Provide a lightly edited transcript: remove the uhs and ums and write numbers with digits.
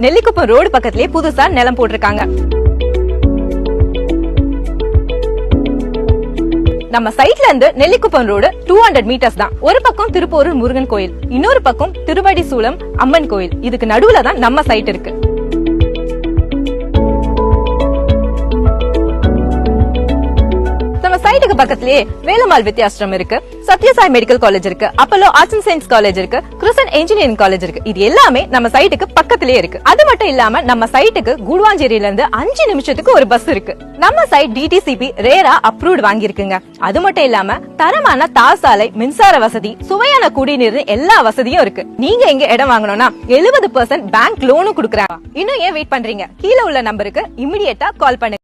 Nellikuppam road பக்கத்திலே புதுசா நிலம் போட்டிருக்காங்க. நம்ம சைட்ல இருந்து நெல்லிக்குப்பம் ரோடு 200 மீட்டர்ஸ் தான். ஒரு பக்கம் திருப்போரூர் முருகன் கோயில், இன்னொரு பக்கம் திருவடி சூலம் அம்மன் கோயில். இதுக்கு நடுவுல தான் நம்ம சைட் இருக்கு. நம்ம சைட்டுக்கு பக்கத்திலேயே வேலம்மாள் வித்யாசிரம் இருக்கு, சத்யசாய் மெடிக்கல் காலேஜ் இருக்கு, Apollo arts and science college இருக்கு, கிருஷ்ணன் இன்ஜினியரிங் காலேஜ் இருக்கு. இது எல்லாமே நம்ம சைட்டுக்கு பக்கத்திலேயே இருக்கு. அது மட்டும் இல்லாம நம்ம சைட்டுக்கு கூடுவாஞ்சேரியில இருந்து 5 நிமிஷத்துக்கு ஒரு பஸ் இருக்கு. நம்ம சைட் DTCP ரேரா அப்ரூவ்ட் வாங்கியிருக்குங்க. அது மட்டும் இல்லாம தரமான தார் சாலை, மின்சார வசதி, சுவையான குடிநீர் எல்லா வசதியும் இருக்கு. நீங்க இங்க இடம் வாங்கணும்னா 70% பேங்க் லோனும் கொடுக்கறாங்க. இன்னும் ஏன் வெயிட் பண்றீங்க? கீழே உள்ள நம்பருக்கு இமிடியேட்டா கால் பண்ணுங்க.